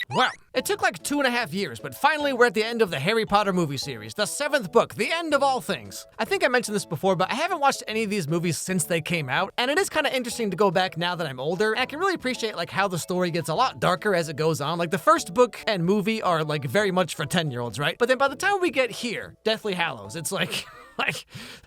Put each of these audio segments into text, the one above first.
Well, it took like 2.5 years, but finally we're at the end of the Harry Potter movie series, the 7th book, the end of all things. I think I mentioned this before, but I haven't watched any of these movies since they came out, and it is kind of interesting to go back now that I'm older, and I can really appreciate like how the story gets a lot darker as it goes on. Like the first book and movie are like very much for 10-year-olds, right? But then by the time we get here, Deathly Hallows, it's like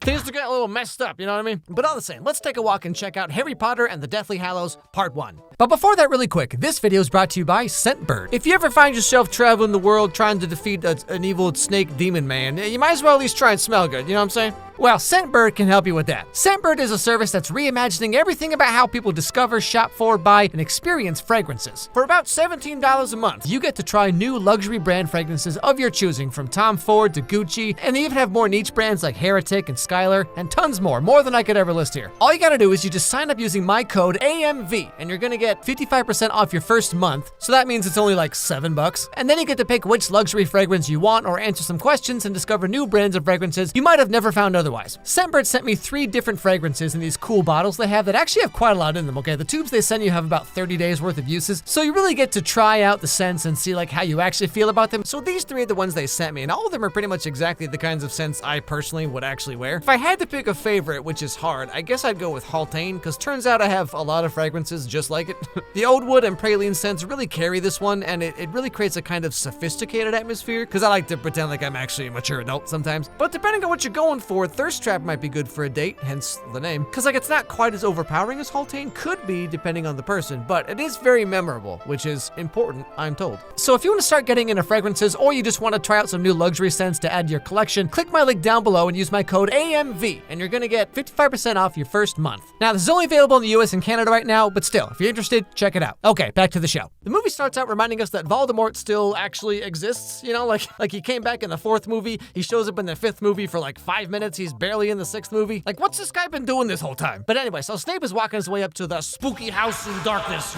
things are getting a little messed up, you know what I mean? But all the same, let's take a walk and check out Harry Potter and the Deathly Hallows Part 1. But before that, really quick, this video is brought to you by Scentbird. If you ever find yourself traveling the world trying to defeat an evil snake demon man, you might as well at least try and smell good, you know what I'm saying? Well, Scentbird can help you with that. Scentbird is a service that's reimagining everything about how people discover, shop for, buy, and experience fragrances. For about $17 a month, you get to try new luxury brand fragrances of your choosing, from Tom Ford to Gucci, and they even have more niche brands like Heretic and Skylar, and tons more than I could ever list here. All you gotta do is you just sign up using my code AMV, and you're gonna get 55% off your first month, so that means it's only like $7. And then you get to pick which luxury fragrance you want, or answer some questions and discover new brands of fragrances you might have never found otherwise. Scentbird sent me 3 different fragrances in these cool bottles they have that actually have quite a lot in them, okay? The tubes they send you have about 30 days worth of uses, so you really get to try out the scents and see like how you actually feel about them. So these 3 are the ones they sent me, and all of them are pretty much exactly the kinds of scents I personally would actually wear. If I had to pick a favorite, which is hard, I guess I'd go with Haltane, because turns out I have a lot of fragrances just like it. The oud wood and praline scents really carry this one, and it really creates a kind of sophisticated atmosphere, because I like to pretend like I'm actually a mature adult sometimes. But depending on what you're going for, Thirst Trap might be good for a date, hence the name. Because like it's not quite as overpowering as Haltane could be depending on the person, but it is very memorable, which is important, I'm told. So if you want to start getting into fragrances, or you just want to try out some new luxury scents to add to your collection, click my link down below and use my code AMV, and you're gonna get 55% off your first month. Now this is only available in the US and Canada right now, but still, if you're interested, check it out. Okay, back to the show. The movie starts out reminding us that Voldemort still actually exists, you know, like he came back in the 4th movie, he shows up in the 5th movie for like 5 minutes, he's barely in the 6th movie. Like, what's this guy been doing this whole time? But anyway, so Snape is walking his way up to the spooky house in darkness.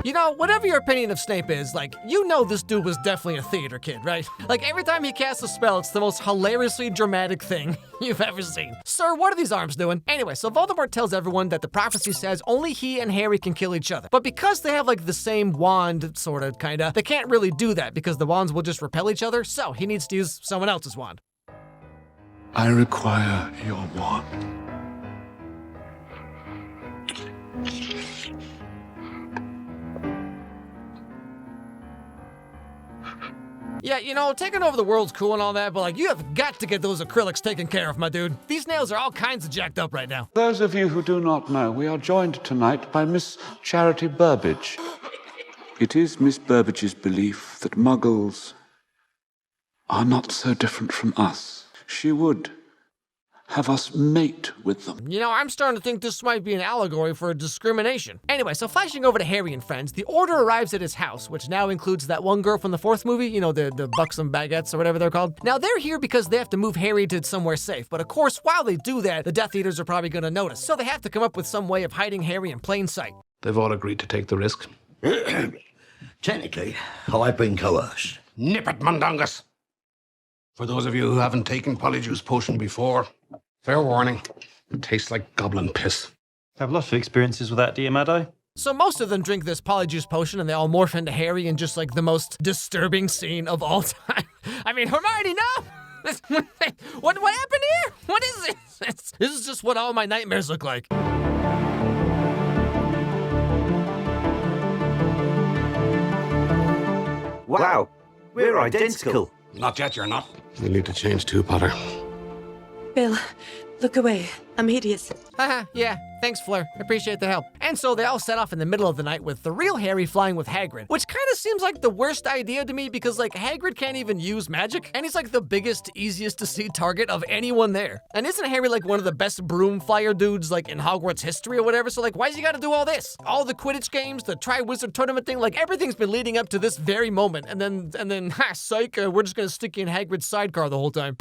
You know, whatever your opinion of Snape is, like, you know this dude was definitely a theater kid, right? Like, every time he casts a spell, it's the most hilariously dramatic thing you've ever seen. Sir, what are these arms doing? Anyway, so Voldemort tells everyone that the prophecy says only he and Harry can kill each other. But because they have, like, the same wand, sorta, kinda, they can't really do that because the wands will just repel each other, so he needs to use someone else's wand. I require your wand. Yeah, you know, taking over the world's cool and all that, but like, you have got to get those acrylics taken care of, my dude. These nails are all kinds of jacked up right now. Those of you who do not know, we are joined tonight by Miss Charity Burbage. It is Miss Burbage's belief that Muggles are not so different from us. She would have us mate with them. You know, I'm starting to think this might be an allegory for discrimination. Anyway, so flashing over to Harry and friends, the Order arrives at his house, which now includes that one girl from the 4th movie, you know, the buxom baguettes or whatever they're called. Now, they're here because they have to move Harry to somewhere safe, but of course, while they do that, the Death Eaters are probably gonna notice, so they have to come up with some way of hiding Harry in plain sight. They've all agreed to take the risk. Technically, I've been coerced. Nip it, Mundungus! For those of you who haven't taken Polyjuice Potion before, fair warning, it tastes like goblin piss. I have lots of experiences with that, dear Maddo. So most of them drink this Polyjuice Potion and they all morph into Harry in just like the most disturbing scene of all time. I mean, Hermione, no! What happened here? What is this? This is just what all my nightmares look like. Wow, we're identical. Not yet, you're not. You need to change too, Potter. Bill, look away. I'm hideous. Haha, yeah, thanks, Fleur. Appreciate the help. And so they all set off in the middle of the night with the real Harry flying with Hagrid, which kind of seems like the worst idea to me because, like, Hagrid can't even use magic, and he's like the biggest, easiest to see target of anyone there. And isn't Harry like one of the best broom flyer dudes, like, in Hogwarts history or whatever? So, like, why's he gotta do all this? All the Quidditch games, the Triwizard Tournament thing, like, everything's been leading up to this very moment, and then, ha, psych, we're just gonna stick you in Hagrid's sidecar the whole time.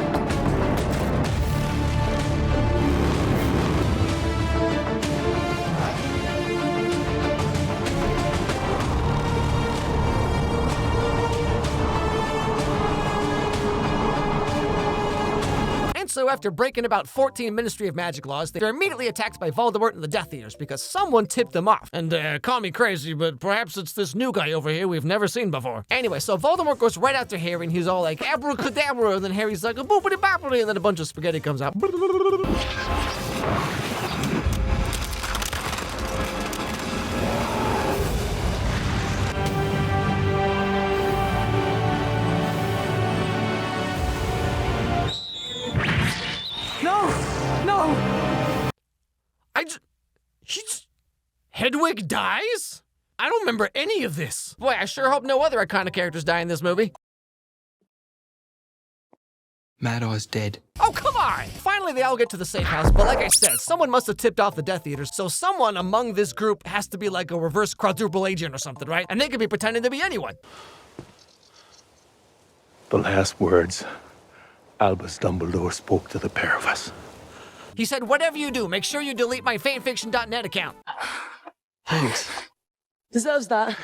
And so after breaking about 14 Ministry of Magic laws, they're immediately attacked by Voldemort and the Death Eaters because someone tipped them off. And call me crazy, but perhaps it's this new guy over here we've never seen before. Anyway, so Voldemort goes right after Harry and he's all like, abracadabra, and then Harry's like, a boopity boppity, and then a bunch of spaghetti comes out. Hedwig dies? I don't remember any of this. Boy, I sure hope no other iconic characters die in this movie. Mad Eye's dead. Oh, come on! Finally, they all get to the safe house, but like I said, someone must have tipped off the Death Eaters, so someone among this group has to be like a reverse quadruple agent or something, right? And they could be pretending to be anyone. The last words Albus Dumbledore spoke to the pair of us. He said, whatever you do, make sure you delete my fanfiction.net account. Thanks. Deserves that.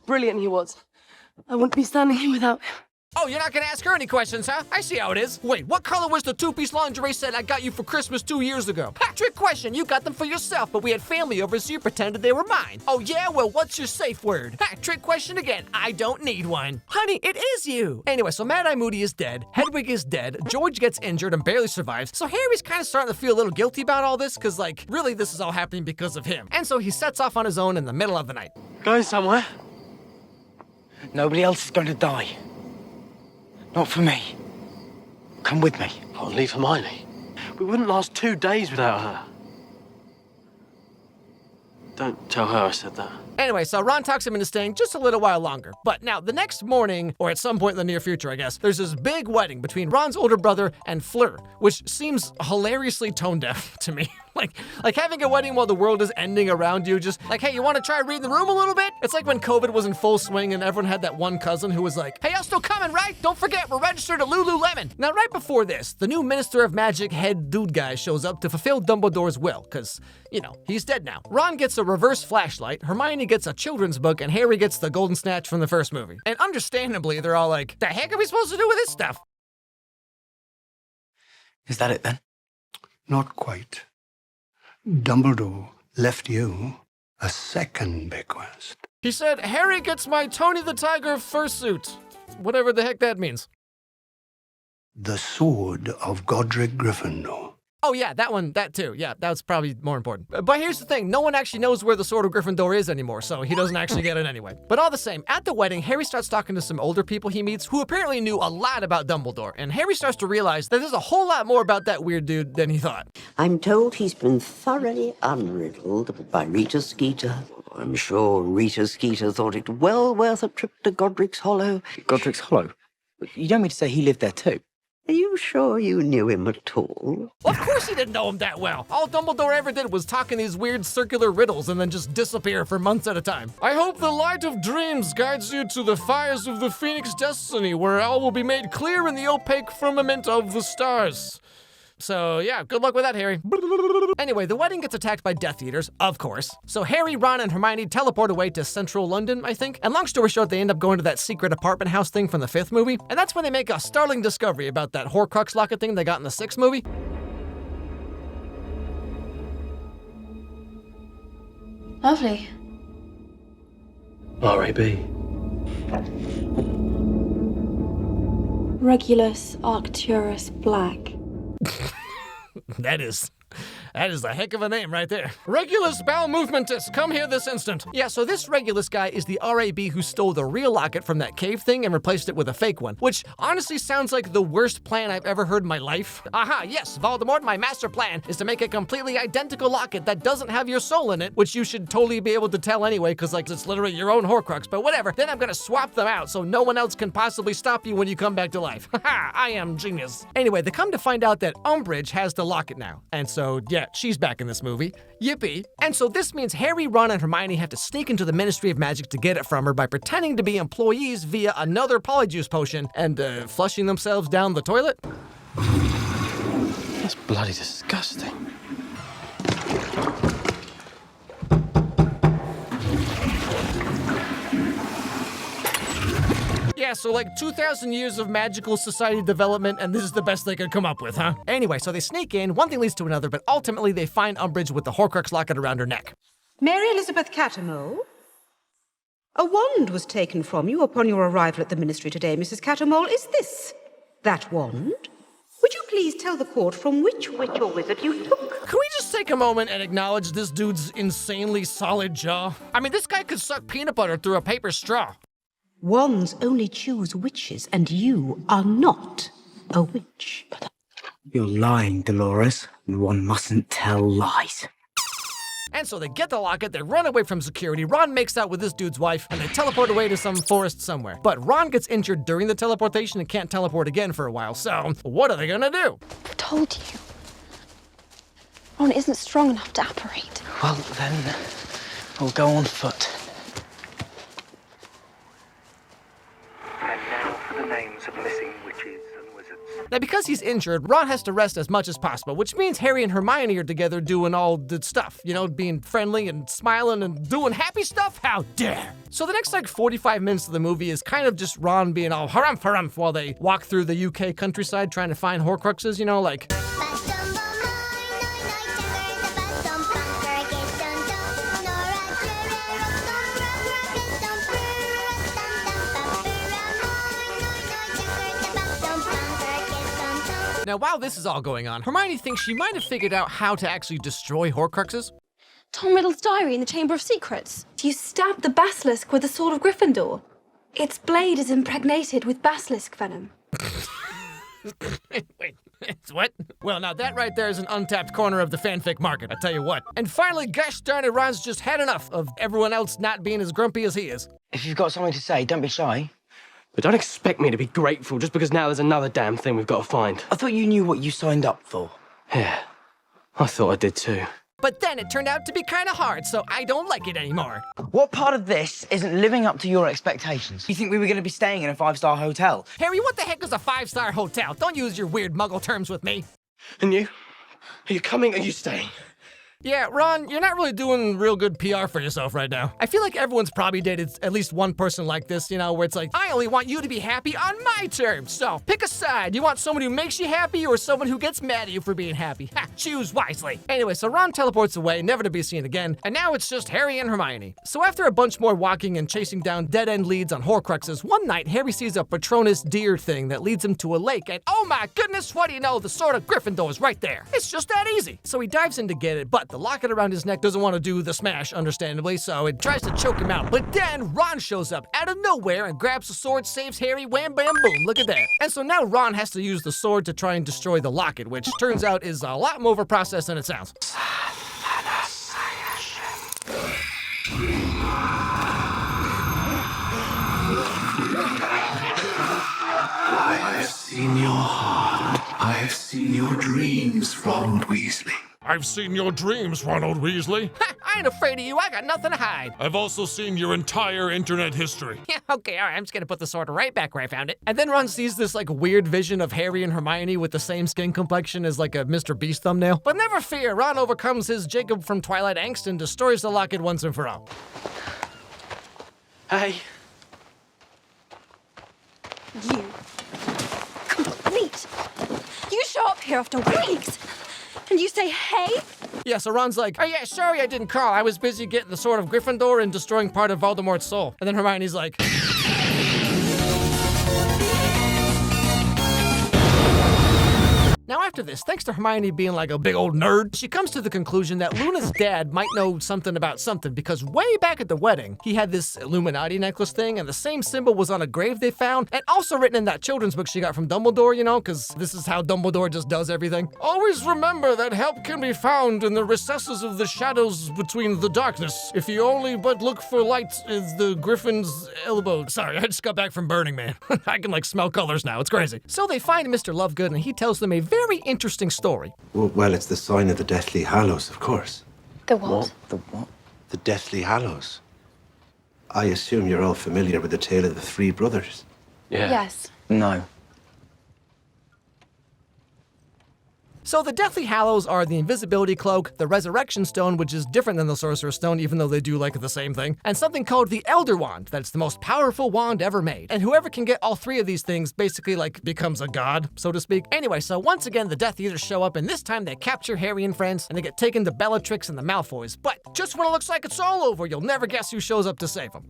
Brilliant he was. I wouldn't be standing here without him. Oh, you're not gonna ask her any questions, huh? I see how it is. Wait, what color was the two-piece lingerie set I got you for Christmas 2 years ago? Ha, trick question, you got them for yourself, but we had family over, so you pretended they were mine. Oh yeah? Well, what's your safe word? Ha, trick question again, I don't need one. Honey, it is you. Anyway, so Mad-Eye Moody is dead, Hedwig is dead, George gets injured and barely survives, so Harry's kind of starting to feel a little guilty about all this, cause like, really this is all happening because of him. And so he sets off on his own in the middle of the night. Going somewhere? Nobody else is going to die. Not for me. Come with me. I'll leave Hermione. We wouldn't last 2 days without her. Don't tell her I said that. Anyway, so Ron talks him into staying just a little while longer. But now, the next morning, or at some point in the near future, I guess, there's this big wedding between Ron's older brother and Fleur, which seems hilariously tone-deaf to me. Like having a wedding while the world is ending around you, just like, hey, you want to try reading the room a little bit? It's like when COVID was in full swing and everyone had that one cousin who was like, hey, y'all still coming, right? Don't forget, we're registered at Lululemon. Now, right before this, the new Minister of Magic head dude guy shows up to fulfill Dumbledore's will, because, you know, he's dead now. Ron gets a reverse flashlight, Hermione gets a children's book, and Harry gets the golden snatch from the first movie. And understandably, they're all like, the heck are we supposed to do with this stuff? Is that it then? Not quite. Dumbledore left you a second bequest. He said, Harry gets my Tony the Tiger fursuit. Whatever the heck that means. The sword of Godric Gryffindor. Oh yeah, that one, that too. Yeah, that's probably more important. But here's the thing, no one actually knows where the Sword of Gryffindor is anymore, so he doesn't actually get it anyway. But all the same, at the wedding, Harry starts talking to some older people he meets who apparently knew a lot about Dumbledore, and Harry starts to realize that there's a whole lot more about that weird dude than he thought. I'm told he's been thoroughly unriddled by Rita Skeeter. I'm sure Rita Skeeter thought it well worth a trip to Godric's Hollow. Godric's Hollow? You don't mean to say he lived there too? Are you sure you knew him at all? Of course he didn't know him that well. All Dumbledore ever did was talk in these weird circular riddles and then just disappear for months at a time. I hope the light of dreams guides you to the fires of the Phoenix Destiny, where all will be made clear in the opaque firmament of the stars. So yeah, good luck with that, Harry. Anyway, the wedding gets attacked by Death Eaters, of course. So Harry, Ron, and Hermione teleport away to central London, I think. And long story short, they end up going to that secret apartment house thing from the 5th movie. And that's when they make a startling discovery about that Horcrux locket thing they got in the 6th movie. Lovely. R.A.B. Regulus Arcturus Black. That is a heck of a name right there. Regulus Bowel Movementus, come here this instant. Yeah, so this Regulus guy is the RAB who stole the real locket from that cave thing and replaced it with a fake one, which honestly sounds like the worst plan I've ever heard in my life. Aha, yes, Voldemort, my master plan is to make a completely identical locket that doesn't have your soul in it, which you should totally be able to tell anyway, because like it's literally your own Horcrux, but whatever. Then I'm gonna swap them out so no one else can possibly stop you when you come back to life. Haha, I am genius. Anyway, they come to find out that Umbridge has the locket now, and so yeah, she's back in this movie. Yippee. And so this means Harry, Ron, and Hermione have to sneak into the Ministry of Magic to get it from her by pretending to be employees via another Polyjuice potion and flushing themselves down the toilet. That's bloody disgusting. Yeah, Yeah, so like 2,000 years of magical society development, and this is the best they could come up with, huh? Anyway, so they sneak in, one thing leads to another, but ultimately they find Umbridge with the Horcrux locket around her neck. Mary Elizabeth Cattermole? A wand was taken from you upon your arrival at the Ministry today, Mrs. Cattermole. Is this that wand? Would you please tell the court from which witch or wizard you took? Can we just take a moment and acknowledge this dude's insanely solid jaw? I mean, this guy could suck peanut butter through a paper straw. Wands only choose witches, and you are not a witch. You're lying, Dolores, and one mustn't tell lies. And so they get the locket, they run away from security, Ron makes out with this dude's wife, and they teleport away to some forest somewhere. But Ron gets injured during the teleportation and can't teleport again for a while, so what are they gonna do? I told you. Ron isn't strong enough to apparate. Well, then, we'll go on foot. And now for the names of missing witches and wizards. Now, because he's injured, Ron has to rest as much as possible, which means Harry and Hermione are together doing all the stuff, you know, being friendly and smiling and doing happy stuff? How dare! So the next, 45 minutes of the movie is kind of just Ron being all harumph harumph while they walk through the UK countryside trying to find Horcruxes, you know, like... Now, while this is all going on, Hermione thinks she might have figured out how to actually destroy Horcruxes. Tom Riddle's diary in the Chamber of Secrets. You stabbed the basilisk with the sword of Gryffindor. Its blade is impregnated with basilisk venom. Wait, what? Well, now that right there is an untapped corner of the fanfic market, I tell you what. And finally, gosh darn it, Ron's just had enough of everyone else not being as grumpy as he is. If you've got something to say, don't be shy. But don't expect me to be grateful just because now there's another damn thing we've got to find. I thought you knew what you signed up for. Yeah, I thought I did too. But then it turned out to be kind of hard, so I don't like it anymore. What part of this isn't living up to your expectations? You think we were going to be staying in a 5-star hotel? Harry, what the heck is a 5-star hotel? Don't use your weird muggle terms with me. And you? Are you coming or are you staying? Yeah, Ron, you're not really doing real good PR for yourself right now. I feel like everyone's probably dated at least one person like this, you know, where it's like, I only want you to be happy on my terms. So pick a side. You want someone who makes you happy or someone who gets mad at you for being happy? Ha, choose wisely. Anyway, so Ron teleports away, never to be seen again, and now it's just Harry and Hermione. So after a bunch more walking and chasing down dead-end leads on Horcruxes, one night Harry sees a Patronus deer thing that leads him to a lake, and oh my goodness, what do you know? The sword of Gryffindor is right there. It's just that easy. So he dives in to get it, but the locket around his neck doesn't want to do the smash, understandably, so it tries to choke him out. But then Ron shows up out of nowhere and grabs the sword, saves Harry, wham bam boom, look at that. And so now Ron has to use the sword to try and destroy the locket, which turns out is a lot more of a process than it sounds. I have seen your heart. I have seen your dreams, Ron Weasley. I've seen your dreams, Ronald Weasley. Ha! I ain't afraid of you. I got nothing to hide. I've also seen your entire internet history. Yeah, okay, all right. I'm just gonna put the sword right back where I found it. And then Ron sees this weird vision of Harry and Hermione with the same skin complexion as a Mr. Beast thumbnail. But never fear, Ron overcomes his Jacob from Twilight angst and destroys the locket once and for all. Hey. You. Complete. You show up here after weeks. And you say, hey? Yeah, so Ron's like, oh yeah, sorry I didn't call. I was busy getting the sword of Gryffindor and destroying part of Voldemort's soul. And then Hermione's like... Now after this, thanks to Hermione being a big old nerd, she comes to the conclusion that Luna's dad might know something about something because way back at the wedding, he had this Illuminati necklace thing and the same symbol was on a grave they found and also written in that children's book she got from Dumbledore, you know, because this is how Dumbledore just does everything. Always remember that help can be found in the recesses of the shadows between the darkness. If you only but look for light is the griffin's elbow. Sorry, I just got back from Burning Man. I can smell colors now, it's crazy. So they find Mr. Lovegood and he tells them a very interesting story. Well, it's the sign of the Deathly Hallows, of course. The what? The what? The Deathly Hallows. I assume you're all familiar with the tale of the three brothers. Yeah. Yes. No. So the Deathly Hallows are the invisibility cloak, the resurrection stone, which is different than the sorcerer's stone, even though they do like the same thing, and something called the Elder Wand, that's the most powerful wand ever made. And whoever can get all three of these things basically like becomes a god, so to speak. Anyway, so once again, the Death Eaters show up, and this time they capture Harry and friends, and they get taken to Bellatrix and the Malfoys. But just when it looks like it's all over, you'll never guess who shows up to save them.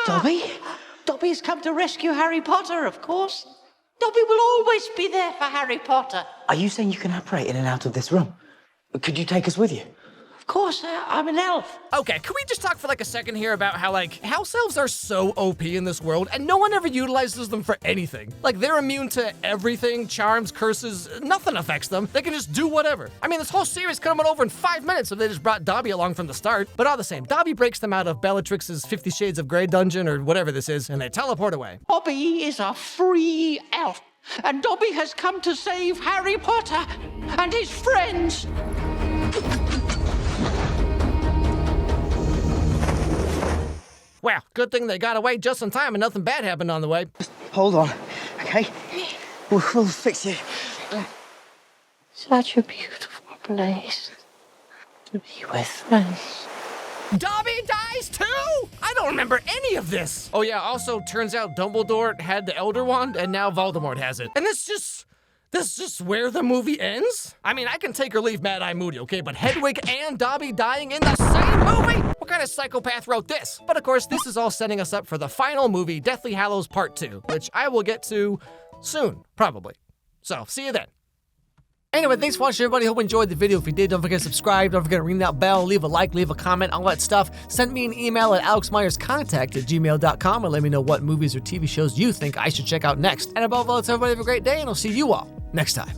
Dobby? Dobby's come to rescue Harry Potter, of course. Dobby will always be there for Harry Potter. Are you saying you can operate in and out of this room? Could you take us with you? Of course, I'm an elf. Okay, can we just talk for like a second here about how like house elves are so OP in this world and no one ever utilizes them for anything? Like they're immune to everything, charms, curses, nothing affects them. They can just do whatever. I mean, this whole series could have been over in 5 minutes if they just brought Dobby along from the start. But all the same, Dobby breaks them out of Bellatrix's 50 Shades of Grey dungeon or whatever this is, and they teleport away. Dobby is a free elf, and Dobby has come to save Harry Potter and his friends. Wow, good thing they got away just in time and nothing bad happened on the way. Hold on, okay? We'll fix it. Such a beautiful place to be with friends. Dobby dies too? I don't remember any of this. Oh yeah, also turns out Dumbledore had the Elder Wand and now Voldemort has it. And this is just where the movie ends? I mean, I can take or leave Mad Eye Moody, okay? But Hedwig and Dobby dying in the same movie? What kind of psychopath wrote this? But of course, this is all setting us up for the final movie, Deathly Hallows Part 2, which I will get to soon, probably. So, see you then. Anyway, thanks for watching, everybody. Hope you enjoyed the video. If you did, don't forget to subscribe. Don't forget to ring that bell, leave a like, leave a comment, all that stuff. Send me an email at alexmyerscontact@gmail.com and let me know what movies or TV shows you think I should check out next. And above all, let's everybody have a great day, and I'll see you all next time.